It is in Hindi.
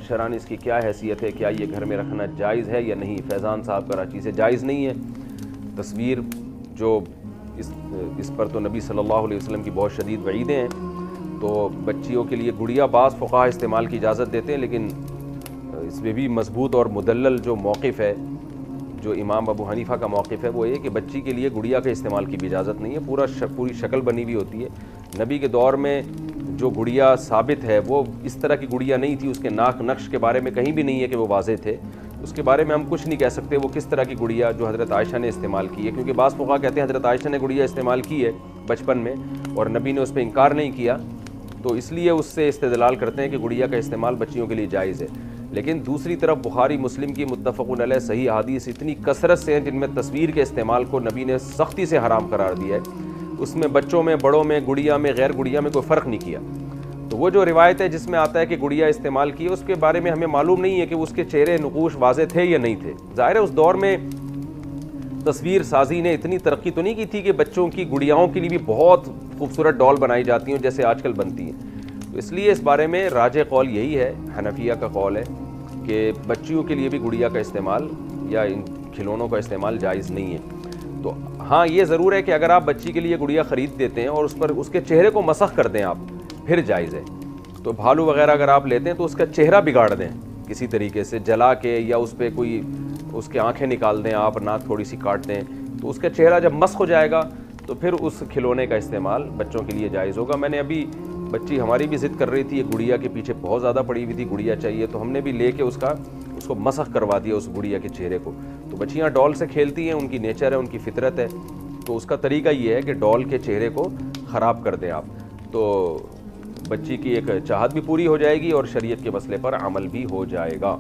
शरअन इसकी क्या हैसियत है, क्या ये घर में रखना जायज़ है या नहीं। फैज़ान साहब कराची से, जायज़ नहीं है। तस्वीर जो इस पर तो नबी सल्लल्लाहु अलैहि वसल्लम की बहुत शदीद वईदें हैं। तो बच्चियों के लिए गुड़िया बाज़ फ़ुक़हा इस्तेमाल की इजाज़त देते हैं, लेकिन इसमें भी मजबूत और मुदल्लल जो मौक़िफ़ है, जो इमाम अबू हनीफ़ा का मौक़िफ़ है, वो ये कि बच्ची के लिए गुड़िया के इस्तेमाल की भी इजाज़त नहीं है। पूरी शक्ल बनी हुई होती है। नबी के दौर में जो गुड़िया साबित है वो इस तरह की गुड़िया नहीं थी। उसके नाक नक्श के बारे में कहीं भी नहीं है कि वो वाज़े थे। उसके बारे में हम कुछ नहीं कह सकते वो किस तरह की गुड़िया जो हज़रत आयशा ने इस्तेमाल की है, क्योंकि बाज़ फ़ुक़हा कहते हैं हज़रत आयशा ने गुड़िया इस्तेमाल की है बचपन में और नबी ने उस पर इनकार नहीं किया, तो इसलिए उससे इस्तेदलाल करते हैं कि गुड़िया का इस्तेमाल बच्चियों के लिए जायज़ है। लेकिन दूसरी तरफ बुखारी मुस्लिम की मुत्तफ़क़ुन अलैह सही हदीस इतनी कसरत से हैं जिनमें तस्वीर के इस्तेमाल को नबी ने सख्ती से हराम करार दिया है। उसमें बच्चों में, बड़ों में, गुड़िया में, गैर गुड़िया में कोई फ़र्क नहीं किया। तो वो जो रिवायत है जिसमें आता है कि गुड़िया इस्तेमाल की है, उसके बारे में हमें मालूम नहीं है कि उसके चेहरे नक़ूश वाज़े थे या नहीं थे। ज़ाहिर है उस दौर में तस्वीर साजी ने इतनी तरक्की तो नहीं की थी कि बच्चों की गुड़ियाओं के लिए भी बहुत खूबसूरत डॉल बनाई जाती हैं जैसे आजकल बनती हैं। तो इसलिए इस बारे में राजे कौल यही है, हनफिया का कौल है कि बच्चियों के लिए भी गुड़िया का इस्तेमाल या इन खिलौनों का इस्तेमाल जायज़ नहीं है। तो हाँ, ये ज़रूर है कि अगर आप बच्ची के लिए गुड़िया ख़रीद देते हैं और उस पर उसके चेहरे को मसख कर दें आप, फिर जायज़ है। तो भालू वगैरह अगर आप लेते हैं तो उसका चेहरा बिगाड़ दें किसी तरीके से, जला के, या उस पर कोई उसके आँखें निकाल दें आप, नाक थोड़ी सी काट दें, तो उसका चेहरा जब मस्ख हो जाएगा तो फिर उस खिलौने का इस्तेमाल बच्चों के लिए जायज़ होगा। मैंने अभी, बच्ची हमारी भी ज़िद कर रही थी, गुड़िया के पीछे बहुत ज़्यादा पड़ी हुई थी, गुड़िया चाहिए, तो हमने भी लेके उसको मसख करवा दिया उस गुड़िया के चेहरे को। तो बच्चियाँ डॉल से खेलती हैं, उनकी नेचर है, उनकी फितरत है, तो उसका तरीका ये है कि डॉल के चेहरे को ख़राब कर दें आप, तो बच्ची की एक चाहत भी पूरी हो जाएगी और शरीयत के मसले पर अमल भी हो जाएगा।